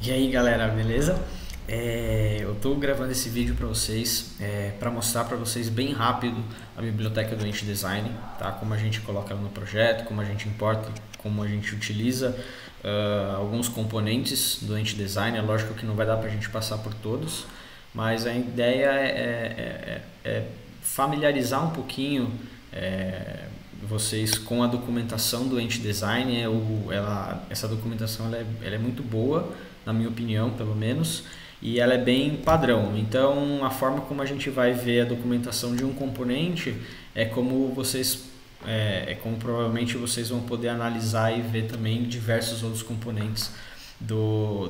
E aí galera, beleza? Eu estou gravando esse vídeo para vocês, para mostrar para vocês bem rápido a biblioteca do Ent Design, tá? Como a gente coloca ela no projeto, como a gente importa, como a gente utiliza alguns componentes do Ent Design. É lógico que não vai dar para a gente passar por todos, mas a ideia é familiarizar um pouquinho vocês com a documentação do Ent Design. Essa documentação ela é muito boa, na minha opinião, pelo menos, e ela é bem padrão. Então, a forma como a gente vai ver a documentação de um componente é como como provavelmente vocês vão poder analisar e ver também diversos outros componentes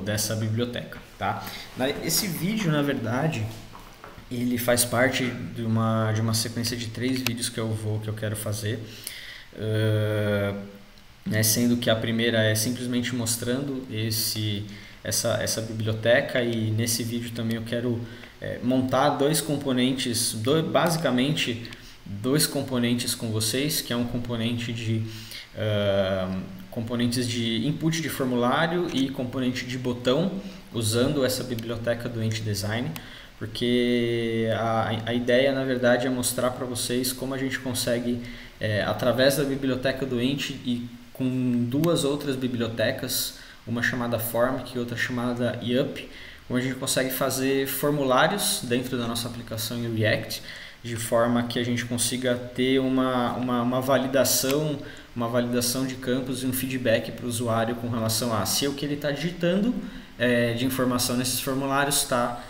dessa biblioteca, tá? Esse vídeo, na verdade, ele faz parte de uma sequência de 3 vídeos que eu quero fazer, sendo que a primeira é simplesmente mostrando essa biblioteca, e nesse vídeo também eu quero montar dois componentes, basicamente dois componentes com vocês, que é um componente de componentes de input de formulário e componente de botão, usando essa biblioteca do Ent Design, porque a ideia, na verdade, é mostrar para vocês como a gente consegue, através da biblioteca do Ent e com 2 outras bibliotecas, uma chamada Formic e outra chamada Yup, onde a gente consegue fazer formulários dentro da nossa aplicação em React, de forma que a gente consiga ter uma validação de campos e um feedback para o usuário com relação a se o que ele está digitando de informação nesses formulários tá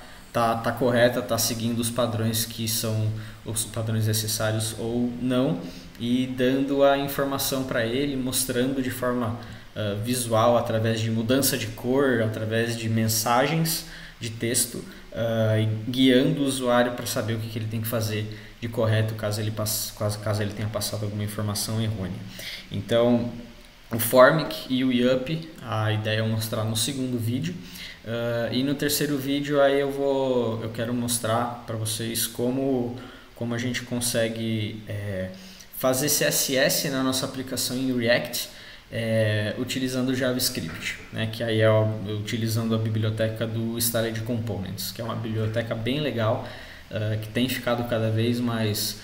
correta, está seguindo os padrões que são os padrões necessários ou não, e dando a informação para ele, mostrando de forma visual, através de mudança de cor, através de mensagens de texto, guiando o usuário para saber o que ele tem que fazer de correto caso ele tenha passado alguma informação errônea. Então, o Formic e o Yup, a ideia é mostrar no segundo vídeo, e no terceiro vídeo aí eu quero mostrar para vocês como a gente consegue fazer CSS na nossa aplicação em React, utilizando o JavaScript, né? Que aí é utilizando a biblioteca do Started Components, que é uma biblioteca bem legal, que tem ficado cada vez mais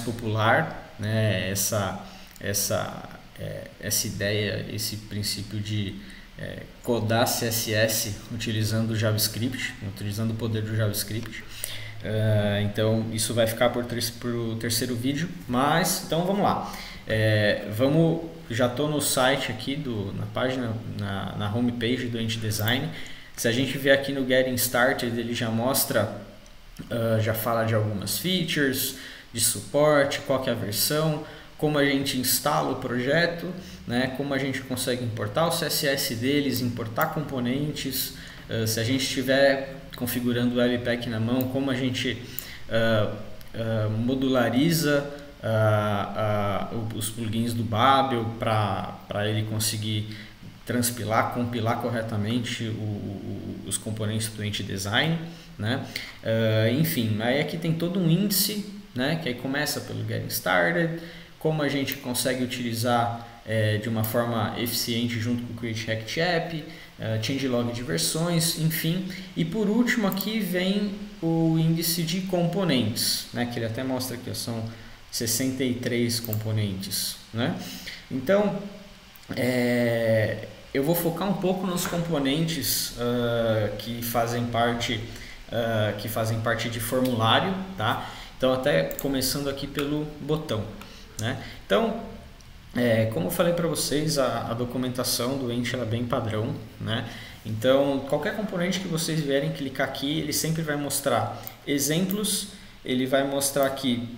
popular, né? Essa ideia, esse princípio de codar CSS utilizando o JavaScript, utilizando o poder do JavaScript. Então isso vai ficar para o terceiro vídeo, mas então vamos lá. Já estou no site aqui, na página, na homepage do Ent Design. Se a gente vier aqui no Getting Started, ele já mostra, já fala de algumas features, de suporte, qual que é a versão, como a gente instala o projeto, né, como a gente consegue importar o CSS deles, importar componentes, se a gente estiver configurando o Webpack na mão, como a gente modulariza os plugins do Babel para ele conseguir transpilar, compilar corretamente os componentes do Ent Design, né? Enfim, aí aqui tem todo um índice, né, que aí começa pelo Getting Started, como a gente consegue utilizar de uma forma eficiente junto com o Create React App, changelog de versões, enfim. E por último aqui vem o índice de componentes, né, que ele até mostra aqui, são 63 componentes, né? Então, eu vou focar um pouco nos componentes que fazem parte de formulário, tá? Então, até começando aqui pelo botão, né? Então, como eu falei para vocês, a documentação do Ent é bem padrão, né? Então, qualquer componente que vocês vierem clicar aqui, ele sempre vai mostrar exemplos, ele vai mostrar aqui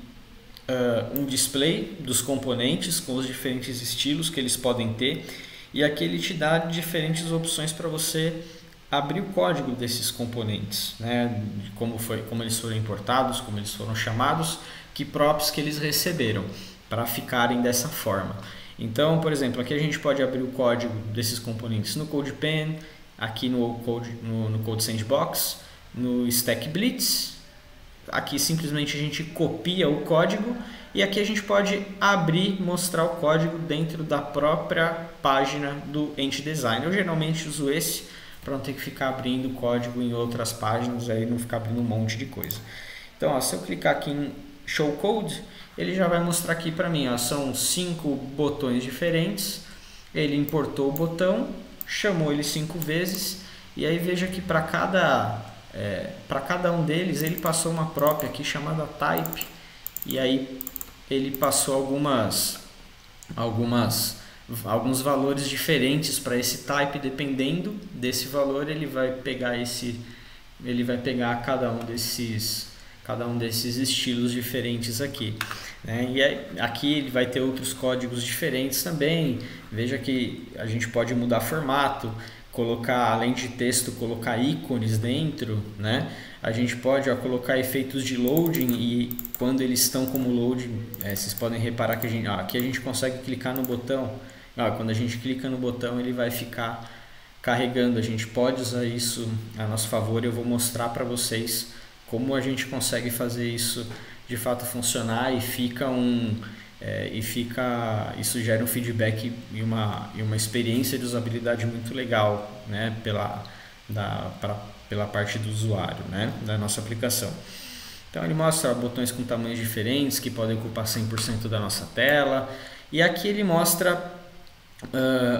um display dos componentes com os diferentes estilos que eles podem ter, e aqui ele te dá diferentes opções para você abrir o código desses componentes, né? Como eles foram importados, como eles foram chamados, que props que eles receberam para ficarem dessa forma. Então, por exemplo, aqui a gente pode abrir o código desses componentes no CodePen, aqui no Code Sandbox, no Stack Blitz. Aqui simplesmente a gente copia o código, e aqui a gente pode abrir, mostrar o código dentro da própria página do Ent Design. Eu geralmente uso esse para não ter que ficar abrindo código em outras páginas, aí não ficar abrindo um monte de coisa. Então, ó, se eu clicar aqui em Show Code, ele já vai mostrar aqui para mim, ó, são 5 botões diferentes, ele importou o botão, chamou ele 5 vezes, e aí veja que para cada um deles ele passou uma própria aqui chamada type, e aí ele passou alguns valores diferentes para esse type. Dependendo desse valor, ele vai pegar cada um desses estilos diferentes aqui, né? E aí, aqui ele vai ter outros códigos diferentes também. Veja que a gente pode mudar formato, colocar, além de texto, colocar ícones dentro, né? A gente pode, ó, colocar efeitos de loading, e quando eles estão como loading, vocês podem reparar que aqui a gente consegue clicar no botão. Quando a gente clica no botão, ele vai ficar carregando. A gente pode usar isso a nosso favor. Eu vou mostrar para vocês como a gente consegue fazer isso de fato funcionar, e isso gera um feedback e uma experiência de usabilidade muito legal, né, pela parte do usuário, né, da nossa aplicação. Então ele mostra botões com tamanhos diferentes que podem ocupar 100% da nossa tela, e aqui ele mostra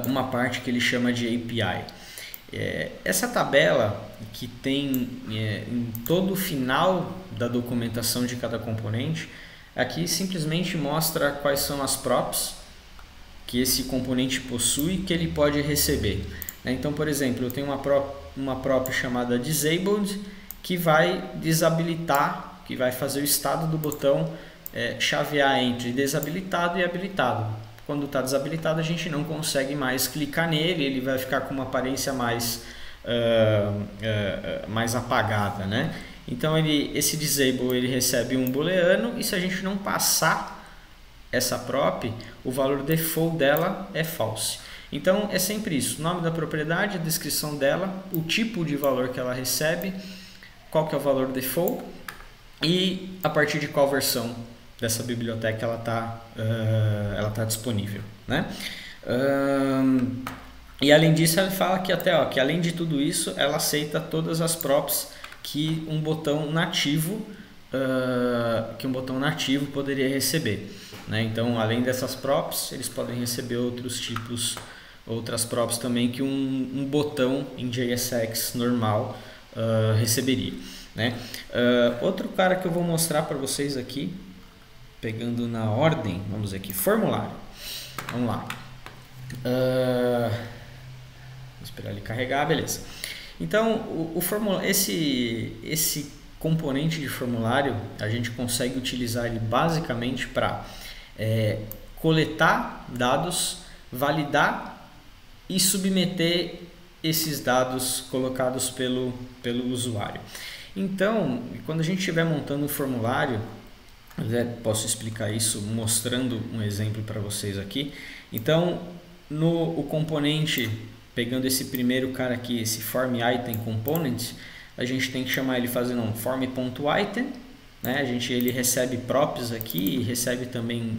uma parte que ele chama de API. Essa tabela que tem em todo o final da documentação de cada componente, aqui simplesmente mostra quais são as props que esse componente possui, que ele pode receber, né? Então, por exemplo, eu tenho uma prop chamada disabled, que vai desabilitar, que vai fazer o estado do botão chavear entre desabilitado e habilitado. Quando está desabilitado, a gente não consegue mais clicar nele, ele vai ficar com uma aparência mais apagada, né? Então esse disable ele recebe um booleano, e se a gente não passar essa prop, o valor default dela é false. Então é sempre isso: nome da propriedade, a descrição dela, o tipo de valor que ela recebe, qual que é o valor default e a partir de qual versão dessa biblioteca ela tá disponível, né? E além disso, ele fala que que além de tudo isso, ela aceita todas as props que um botão nativo poderia receber, né? Então, além dessas props, eles podem receber outras props também que um botão em JSX normal receberia, né? Outro cara que eu vou mostrar para vocês aqui, pegando na ordem, vamos ver aqui, formulário. Vamos lá. Vou esperar ele carregar, beleza. Então, esse componente de formulário, a gente consegue utilizar ele basicamente para coletar dados, validar e submeter esses dados colocados pelo usuário. Então, quando a gente estiver montando um formulário, posso explicar isso mostrando um exemplo para vocês aqui. Então, o componente, pegando esse primeiro cara aqui, esse form item component, a gente tem que chamar ele fazendo um form.item, né? Ele recebe props aqui e recebe também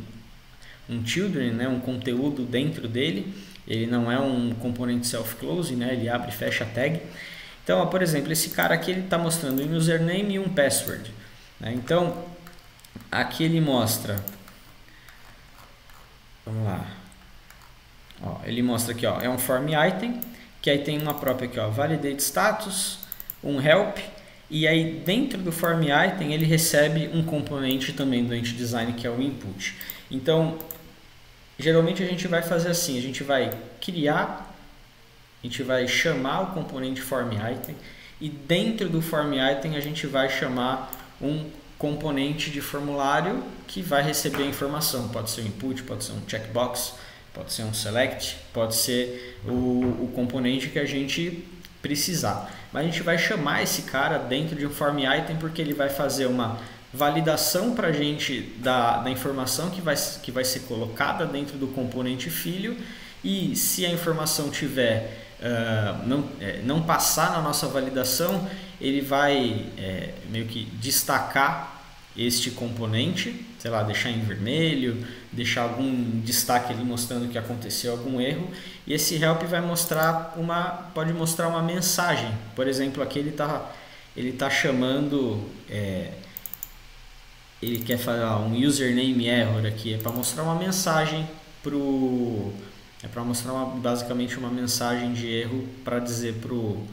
um children, né? Um conteúdo dentro dele. Ele não é um componente self-close, né? Ele abre e fecha a tag. Então, por exemplo, esse cara aqui está mostrando um username e um password, né? Então, aqui ele mostra, vamos lá, ele mostra aqui, é um form item, que aí tem uma própria aqui, validate status, um help, e aí dentro do form item ele recebe um componente também do Entity Design, que é o input. Então, geralmente a gente vai fazer assim, a gente vai chamar o componente form item, e dentro do form item a gente vai chamar um componente de formulário que vai receber a informação. Pode ser um input, pode ser um checkbox, pode ser um select, pode ser o componente que a gente precisar. Mas a gente vai chamar esse cara dentro de um form item porque ele vai fazer uma validação para a gente da informação que vai ser colocada dentro do componente filho, e se a informação tiver não passar na nossa validação, ele vai meio que destacar este componente, sei lá, deixar em vermelho, deixar algum destaque ali mostrando que aconteceu algum erro, e esse help vai mostrar pode mostrar uma mensagem. Por exemplo, aqui ele tá chamando, ele quer falar um username error aqui, é para mostrar uma mensagem para mostrar basicamente uma mensagem de erro para dizer pro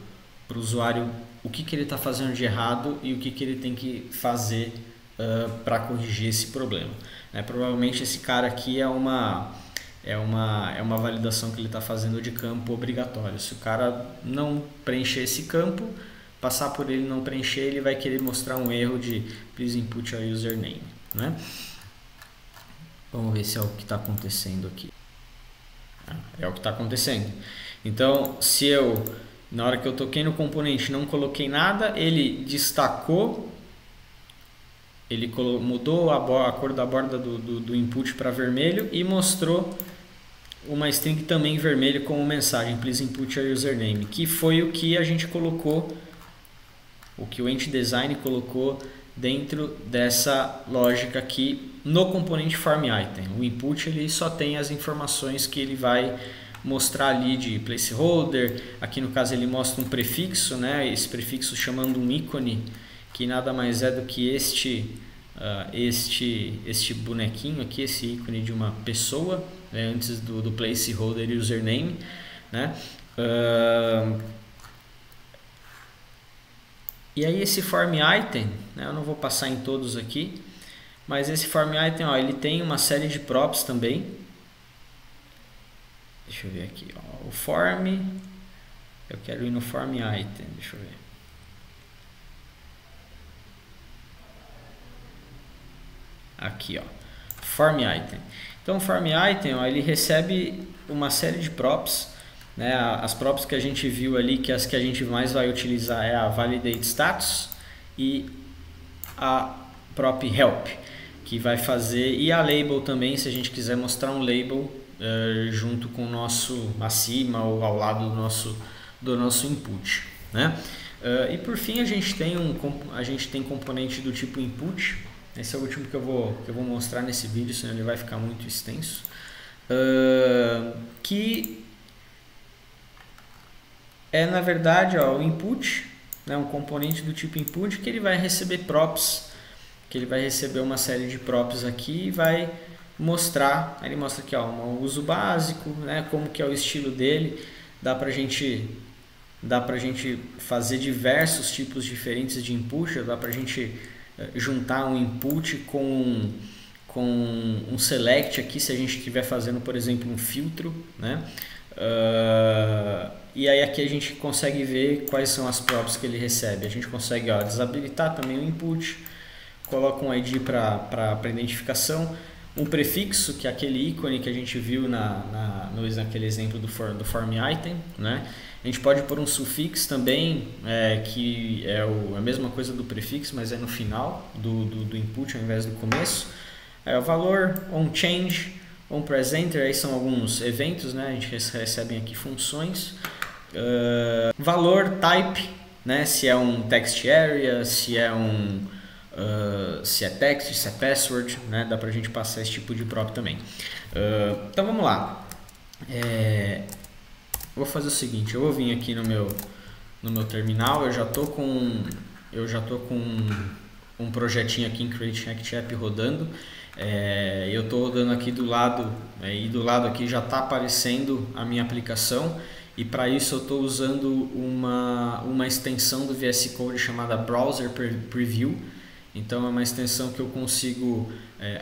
usuário o que ele está fazendo de errado e o que ele tem que fazer para corrigir esse problema. Provavelmente esse cara aqui é uma validação que ele está fazendo de campo obrigatório. Se o cara não preencher esse campo, passar por ele não preencher, ele vai querer mostrar um erro de please input your username, né? Vamos ver se é o que está acontecendo aqui. É o que está acontecendo. Então, se eu, na hora que eu toquei no componente, não coloquei nada, ele destacou, ele mudou a cor da borda do input para vermelho e mostrou uma string também vermelho como mensagem, please input your username, que foi o que a gente colocou, o que o EntDesign colocou dentro dessa lógica aqui no componente FormItem. O input ele só tem as informações que ele vai mostrar ali de placeholder. Aqui no caso ele mostra um prefixo, né? Esse prefixo chamando um ícone, que nada mais é do que este bonequinho aqui, esse ícone de uma pessoa, né? Antes do placeholder e username, né? E aí esse FormItem, né? Eu não vou passar em todos aqui, mas esse FormItem, ó, ele tem uma série de props também. Deixa eu ver aqui, ó, o form, eu quero ir no FormItem, deixa eu ver. Aqui, ó, FormItem. Então o FormItem, ó, ele recebe uma série de props, né? As props que a gente viu ali, que as que a gente mais vai utilizar é a validate status e a prop help, que vai fazer, e a label também, se a gente quiser mostrar um label junto com o nosso, acima ou ao lado do nosso input, né? E por fim a gente tem componente do tipo input. Esse é o último que eu vou mostrar nesse vídeo, senão ele vai ficar muito extenso, que é na verdade, ó, o input, né, um componente do tipo input que ele vai receber props, que ele vai receber uma série de props aqui e vai mostrar, ele mostra aqui, ó, um uso básico, né, como que é o estilo dele. Dá pra gente fazer diversos tipos diferentes de input, dá pra gente juntar um input com um select aqui, se a gente estiver fazendo, por exemplo, um filtro, né? E aí aqui a gente consegue ver quais são as props que ele recebe. A gente consegue, ó, desabilitar também o input, coloca um ID para identificação, um prefixo, que é aquele ícone que a gente viu naquele exemplo do FormItem, né? A gente pode pôr um sufixo também, que é a mesma coisa do prefixo, mas é no final do input ao invés do começo. O valor, onChange, onPresenter, aí são alguns eventos, né? A gente recebe aqui funções. Valor, type, né? Se é um text area, se é text, se é password, né? Dá pra gente passar esse tipo de prop também. Então vamos lá. Vou fazer o seguinte, eu vou vir aqui no meu terminal, eu já tô com um projetinho aqui em Create React App rodando. Eu estou rodando aqui do lado, e do lado aqui já está aparecendo a minha aplicação, e para isso eu estou usando uma extensão do VS Code chamada Browser Preview. Então é uma extensão que eu consigo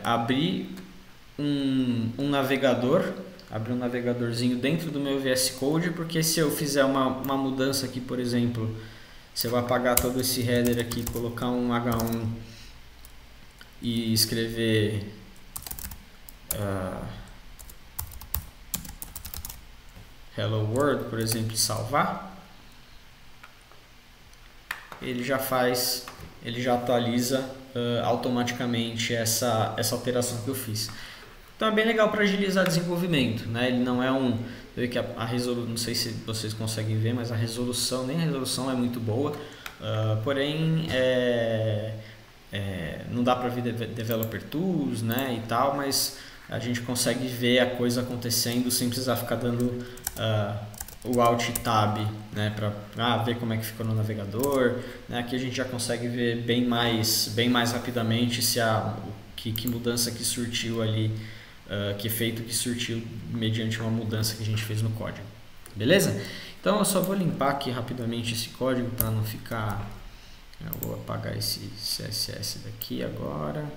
abrir um navegadorzinho dentro do meu VS Code, porque se eu fizer uma mudança aqui, por exemplo, se eu apagar todo esse header aqui, colocar um H1 e escrever Hello World, por exemplo, e salvar, ele já atualiza automaticamente essa alteração que eu fiz. Então é bem legal para agilizar desenvolvimento, né? Ele não é não sei se vocês conseguem ver, mas nem a resolução é muito boa, porém não dá para ver Developer Tools, né, e tal, mas a gente consegue ver a coisa acontecendo sem precisar ficar dando o Alt Tab, né, para ver como é que ficou no navegador, né. Aqui a gente já consegue ver bem mais rapidamente se que mudança que surtiu ali, que efeito que surtiu mediante uma mudança que a gente fez no código. Beleza? Então eu só vou limpar aqui rapidamente esse código para não ficar... Eu vou apagar esse CSS daqui agora.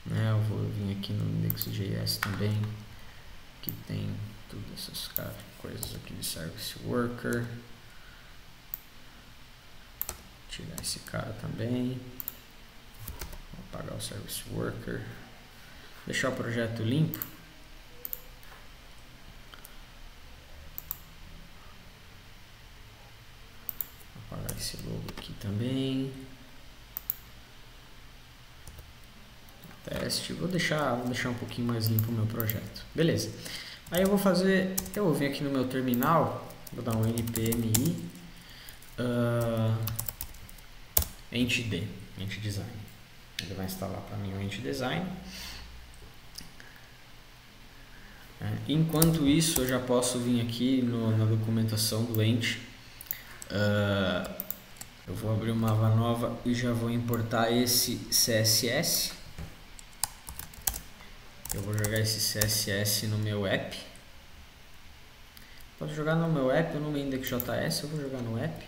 Eu vou vir aqui no index.js também, que tem todas essas coisas aqui de Service Worker. Tirar esse cara também. Vou apagar o Service Worker. Deixar o projeto limpo. Vou apagar esse logo aqui também. Teste. Vou deixar um pouquinho mais limpo o meu projeto. Beleza. Aí eu vou vir aqui no meu terminal, vou dar um npmi entd design. Ele vai instalar para mim o ent design. Enquanto isso, eu já posso vir aqui na documentação do ent. Eu vou abrir uma aba nova e já vou importar esse CSS. Eu vou jogar esse CSS no meu app. Posso jogar no meu app ou no meu index.js, eu vou jogar no app.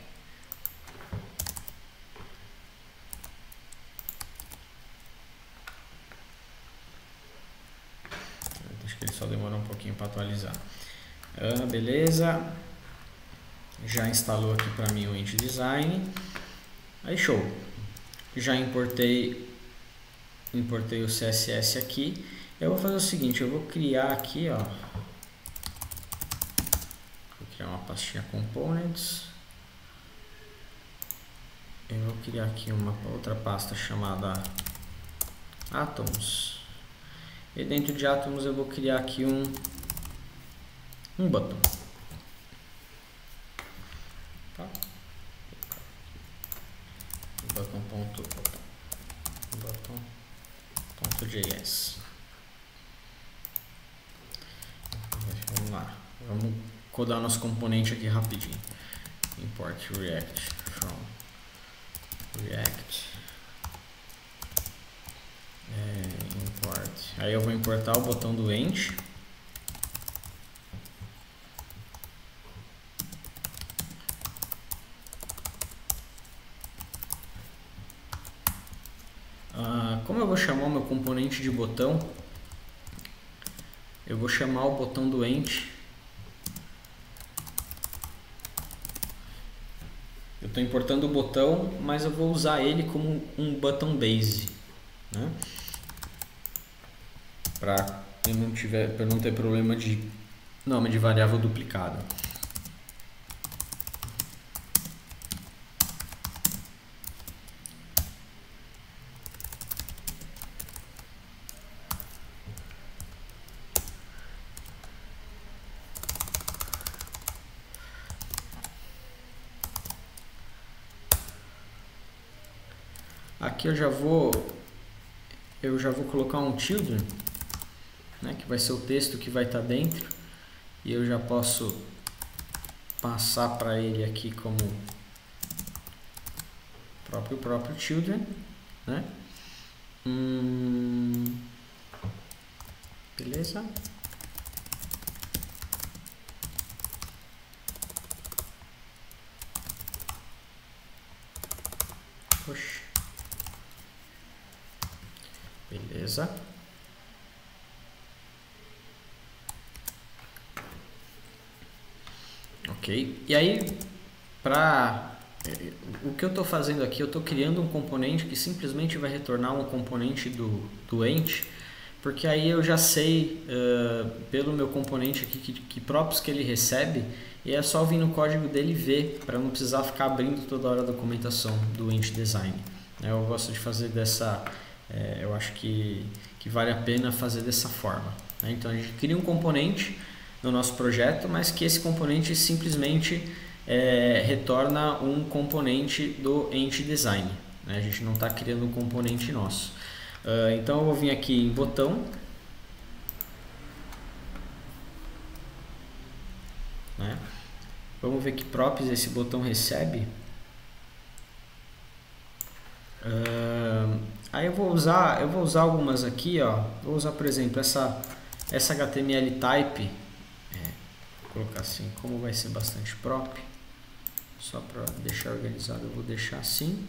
Acho que ele só demora um pouquinho para atualizar. Beleza. Já instalou aqui para mim o ent design. Aí show. Já importei o CSS aqui. Eu vou fazer o seguinte, eu vou criar aqui, ó. Vou criar uma pastinha components. Eu vou criar aqui uma outra pasta chamada atoms. E dentro de atoms eu vou criar aqui um button. Tá? Button.js. Vamos lá, vamos codar nosso componente aqui rapidinho. Import React from React. Import. Aí eu vou importar o botão do ent. Como eu vou chamar o meu componente de botão, eu vou chamar o botão do ent. Eu estou importando o botão, mas eu vou usar ele como um button base, né? Para não ter problema de nome de variável duplicada. Aqui eu já vou colocar um children, né, que vai ser o texto que vai estar dentro, e eu já posso passar para ele aqui como próprio children, né? Beleza? Oxi. Beleza. Ok. E aí, o que eu estou fazendo aqui, eu estou criando um componente que simplesmente vai retornar um componente do ent, porque aí eu já sei pelo meu componente aqui que props que ele recebe, e é só vir no código dele e ver, para não precisar ficar abrindo toda hora a documentação do ent design. Eu gosto de fazer eu acho que vale a pena fazer dessa forma, né? Então a gente cria um componente, no nosso projeto, mas que esse componente simplesmente retorna um componente do Entity Design, né? A gente não está criando um componente nosso. Então eu vou vir aqui em botão, né? Vamos ver que props esse botão recebe. Aí eu vou usar algumas aqui, ó. Vou usar, por exemplo, essa HTML type. Vou colocar assim, como vai ser bastante prop, só para deixar organizado, eu vou deixar assim.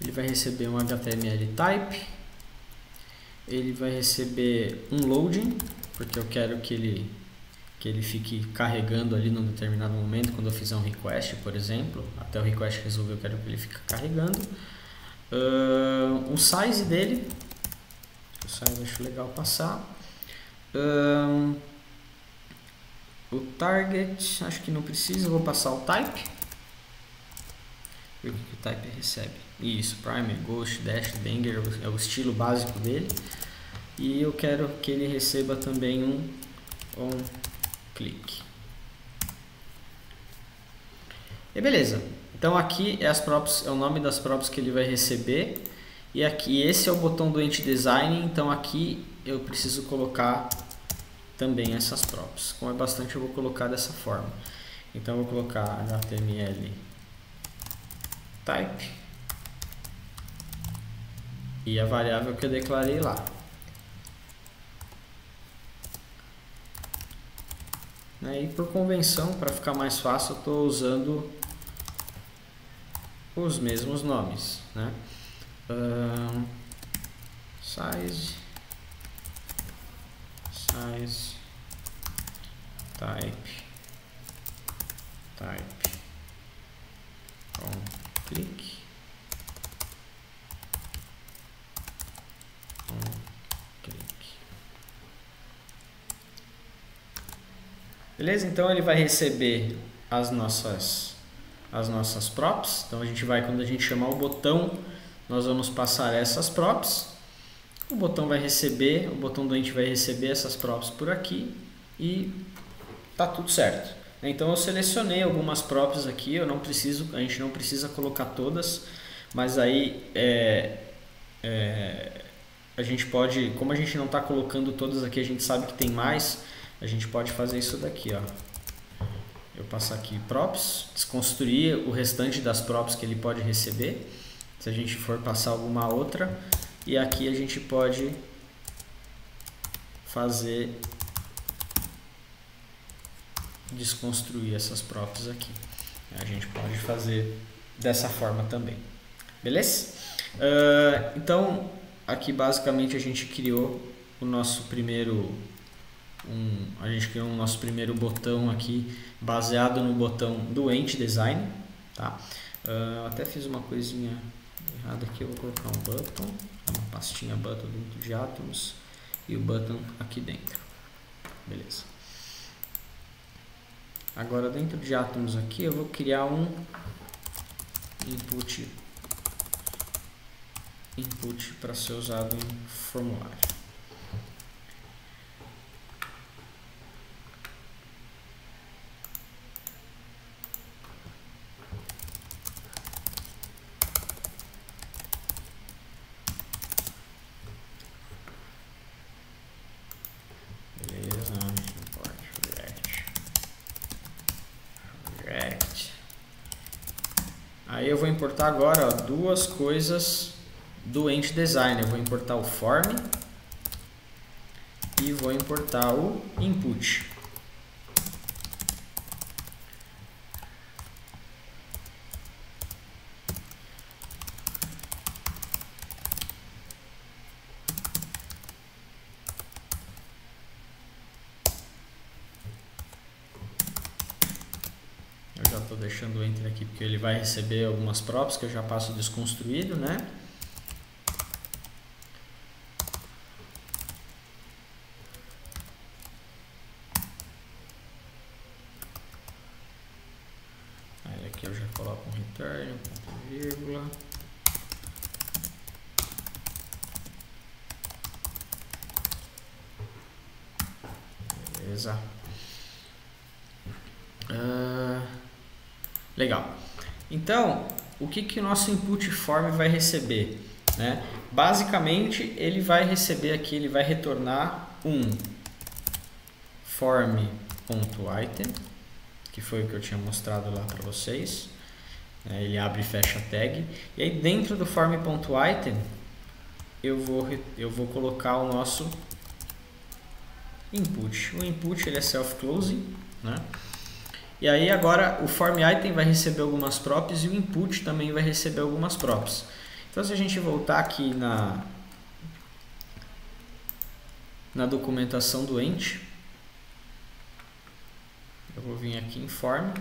Ele vai receber um HTML type, ele vai receber um loading, porque eu quero que ele fique carregando ali num determinado momento, quando eu fizer um request, por exemplo, até o request resolver, eu quero que ele fique carregando. O size dele, o size eu acho legal passar. O target, acho que não precisa, eu vou passar o type. Ver o que o type recebe. Isso, primer, ghost, dash, banger é o estilo básico dele. E eu quero que ele receba também um on click. E beleza. Então aqui é as props, é o nome das props que ele vai receber. E aqui esse é o botão do Entity Design, então aqui eu preciso colocar também essas props. Como é bastante, eu vou colocar dessa forma. Então eu vou colocar HTML type e a variável que eu declarei lá. E por convenção, para ficar mais fácil, eu estou usando os mesmos nomes, né? Size type on click Beleza? Então ele vai receber as nossas props. Então a gente vai, quando a gente chamar o botão, nós vamos passar essas props. O botão vai receber, o botão doente vai receber essas props por aqui e tá tudo certo. Então eu selecionei algumas props aqui, a gente não precisa colocar todas, mas aí a gente pode, como a gente não está colocando todas aqui, a gente sabe que tem mais, a gente pode fazer isso daqui, ó. Eu passo aqui props, desconstruir o restante das props que ele pode receber, se a gente for passar alguma outra, e aqui a gente pode fazer desconstruir essas props aqui. A gente pode fazer dessa forma também, beleza? Então aqui basicamente a gente criou o nosso primeiro nosso primeiro botão aqui baseado no botão do Entity Design, tá? Até fiz uma coisinha errada aqui, eu vou colocar um button, uma pastinha button dentro de Atoms e o button aqui dentro, beleza? Agora dentro de Atoms aqui eu vou criar um input para ser usado em formulário. Beleza, import React. Aí eu vou importar agora, ó, duas coisas do Entity Design. Eu vou importar o form e vou importar o input. Eu já estou deixando o enter aqui porque ele vai receber algumas props que eu já passo desconstruído, né? aqui eu já coloco um return, um ponto e vírgula. Beleza. Legal. Então, o que o nosso input form vai receber, né? Basicamente, ele vai receber aqui, ele vai retornar um form.item, que foi o que eu tinha mostrado lá para vocês. Ele abre e fecha a tag. E aí dentro do form.item eu vou colocar o nosso input. O input ele é self-closing, né? E aí agora o form item vai receber algumas props e o input também vai receber algumas props. Então se a gente voltar aqui na documentação do ent, eu vou vir aqui em form.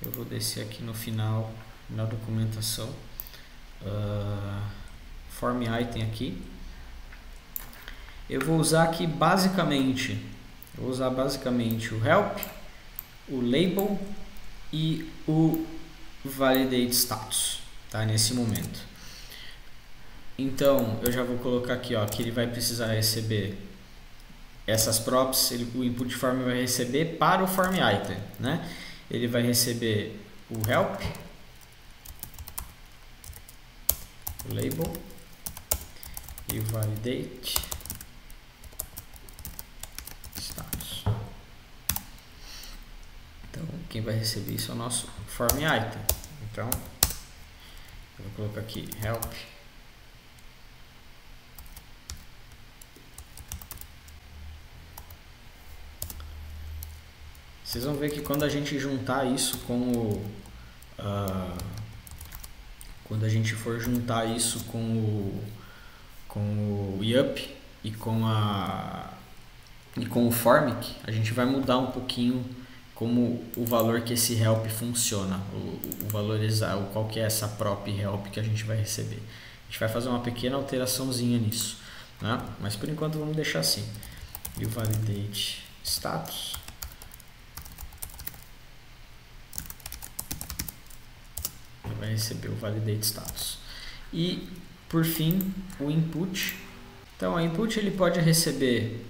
Eu vou descer aqui no final na documentação, form item aqui. Eu vou usar aqui basicamente, o help, o label e o validate status, tá? Nesse momento. Então eu já vou colocar aqui, ó, que ele vai precisar receber essas props, o input form vai receber para o form item, né? Ele vai receber o help, o label e o validate status. Então, quem vai receber isso é o nosso form item. Então, eu vou colocar aqui help Vocês vão ver que quando a gente juntar isso com o quando a gente for juntar isso com o yup e com o formic, a gente vai mudar um pouquinho como o valor que esse help funciona, o valorizar, qual que é essa prop help que a gente vai receber. A gente vai fazer uma pequena alteraçãozinha nisso, né? Mas por enquanto vamos deixar assim. E o validate status vai receber o validate status. E por fim o input. Então o input ele pode receber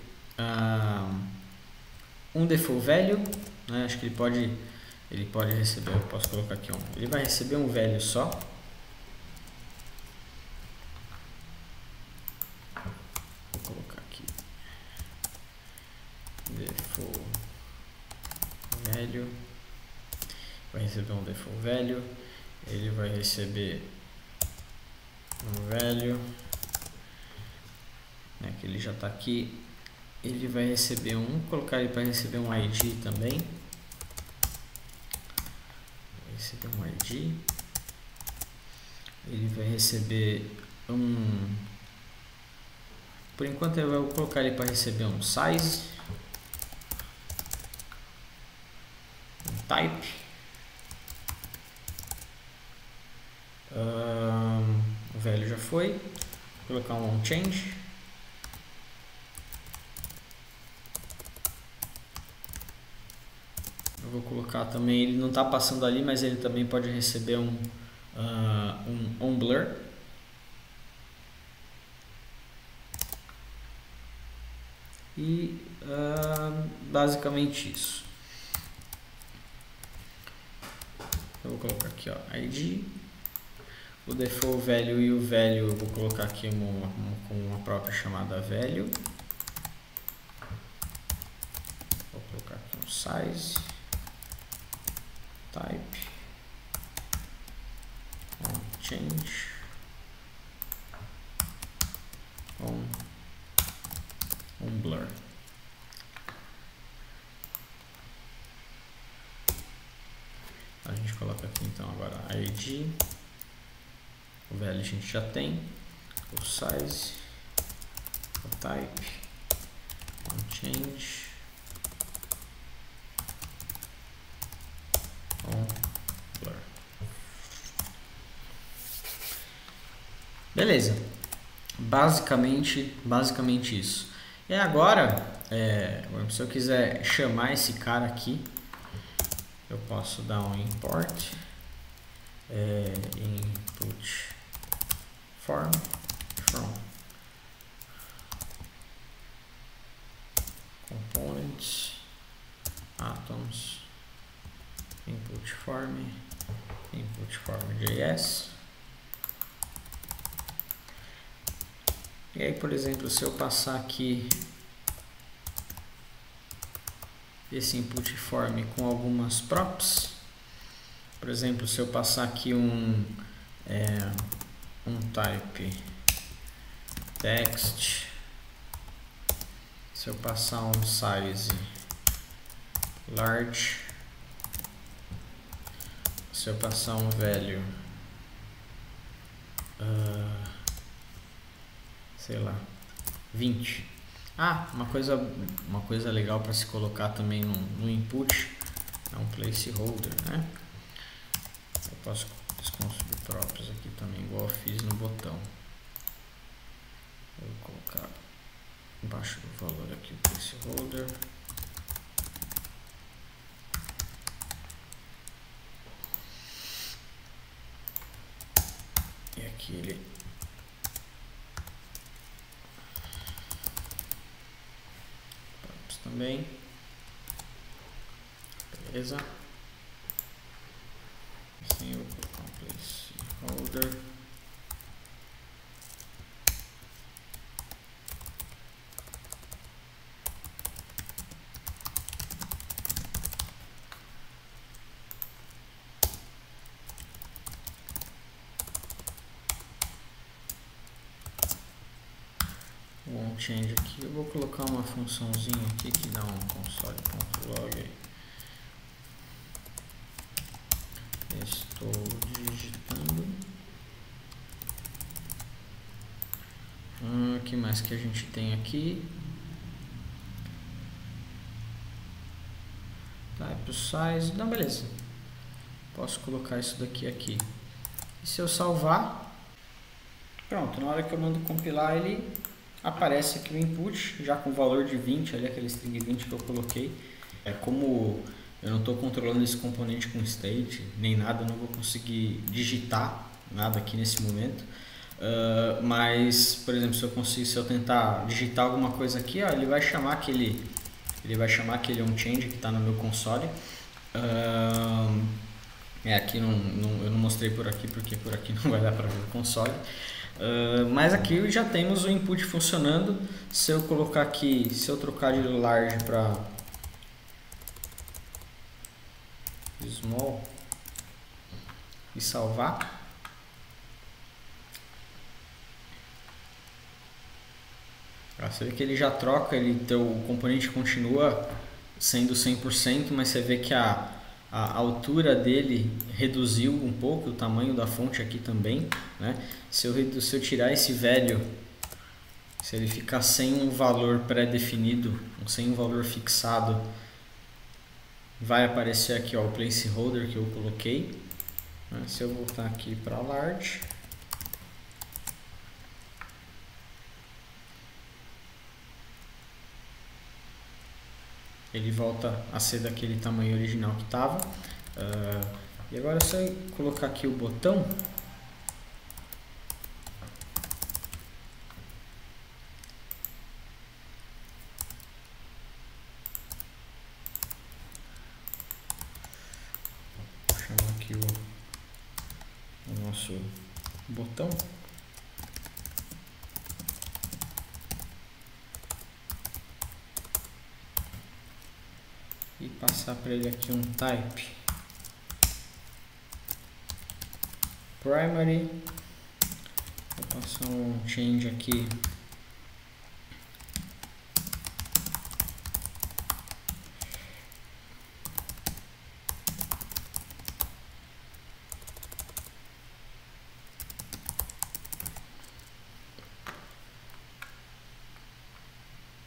um default value, né? Acho que ele pode receber, eu posso colocar aqui ele vai receber um value só. Vou colocar aqui default value, vai receber um default value. Ele vai receber um value, né, que ele já está aqui. Ele vai receber vou colocar ele para receber um ID também. Vai receber um ID. Ele vai receber por enquanto eu vou colocar ele para receber um size, um type. O velho já foi. Vou colocar um onChange. Eu vou colocar também, ele não está passando ali, mas ele também pode receber um onBlur. E basicamente isso. Eu vou colocar aqui, ó, ID. O default value e o value eu vou colocar aqui com uma própria chamada value. Vou colocar aqui um size, type, change, blur. A gente coloca aqui então agora ID. O value a gente já tem, o size, o type, o change, o blur. Beleza, basicamente isso. E agora se eu quiser chamar esse cara aqui, eu posso dar um import input form from components atoms input form JS. E aí, por exemplo, se eu passar aqui esse input form com algumas props, por exemplo, se eu passar aqui um type text, se eu passar um size large, se eu passar um value sei lá, 20. Uma coisa legal para se colocar também no input é um placeholder, né? Eu posso desconstruir props aqui também, igual eu fiz no botão. Vou colocar embaixo do valor aqui o placeholder. E aqui ele também, beleza. Assim eu vou colocar um placeholder. Um change aqui, eu vou colocar uma funçãozinha aqui que dá um console.log. Estou digitando. O que mais que a gente tem aqui? Type size, não, beleza. Posso colocar isso daqui aqui. E se eu salvar, pronto, na hora que eu mando compilar ele aparece aqui o input, já com o valor de 20, ali aquele string 20 que eu coloquei. Como eu não estou controlando esse componente com state, nem nada, eu não vou conseguir digitar nada aqui nesse momento. Mas, por exemplo, se eu tentar digitar alguma coisa aqui, ó, ele vai chamar aquele onChange que está no meu console. Aqui eu não mostrei por aqui, porque por aqui não vai dar para ver o console. Mas aqui já temos o input funcionando. Se eu colocar aqui, se eu trocar de large para small e salvar, você vê que ele já troca, o componente continua sendo 100%, mas você vê que a altura dele reduziu um pouco, o tamanho da fonte aqui também, né? Se eu tirar esse velho, se ele ficar sem um valor pré-definido, sem um valor fixado, vai aparecer aqui, ó, o placeholder que eu coloquei, né? Se eu voltar aqui para large, ele volta a ser daquele tamanho original que estava. E agora se eu colocar aqui o botão, vou chamar aqui o nosso botão. E passar para ele aqui um type primary. Vou passar um change aqui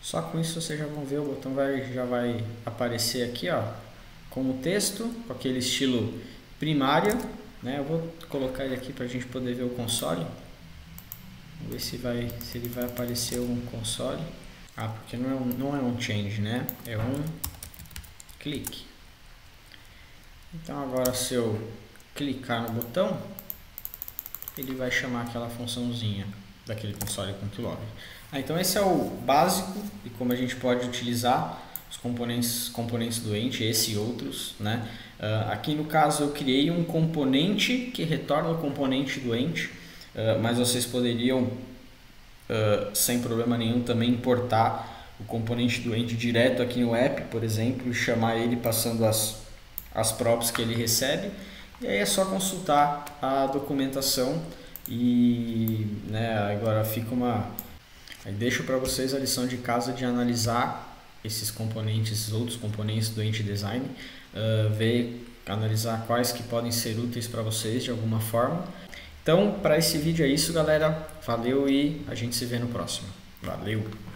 Só com isso vocês já vão ver, o botão já vai aparecer aqui, ó, como texto, com aquele estilo primário, né? Eu vou colocar ele aqui para a gente poder ver o console. Vamos ver se ele vai aparecer um console. porque não é um change, né? É um clique. Então agora se eu clicar no botão, ele vai chamar aquela funçãozinha daquele console.log. Então esse é o básico e como a gente pode utilizar os componentes do ente, esse e outros, né? Aqui no caso eu criei um componente que retorna o componente do ente, mas vocês poderiam sem problema nenhum também importar o componente do ente direto aqui no app, por exemplo, e chamar ele passando as props que ele recebe, e aí é só consultar a documentação e, né, agora fica aí deixo para vocês a lição de casa de analisar esses componentes, esses outros componentes do ente design, analisar quais que podem ser úteis para vocês de alguma forma. Então, para esse vídeo é isso, galera. Valeu e a gente se vê no próximo. Valeu!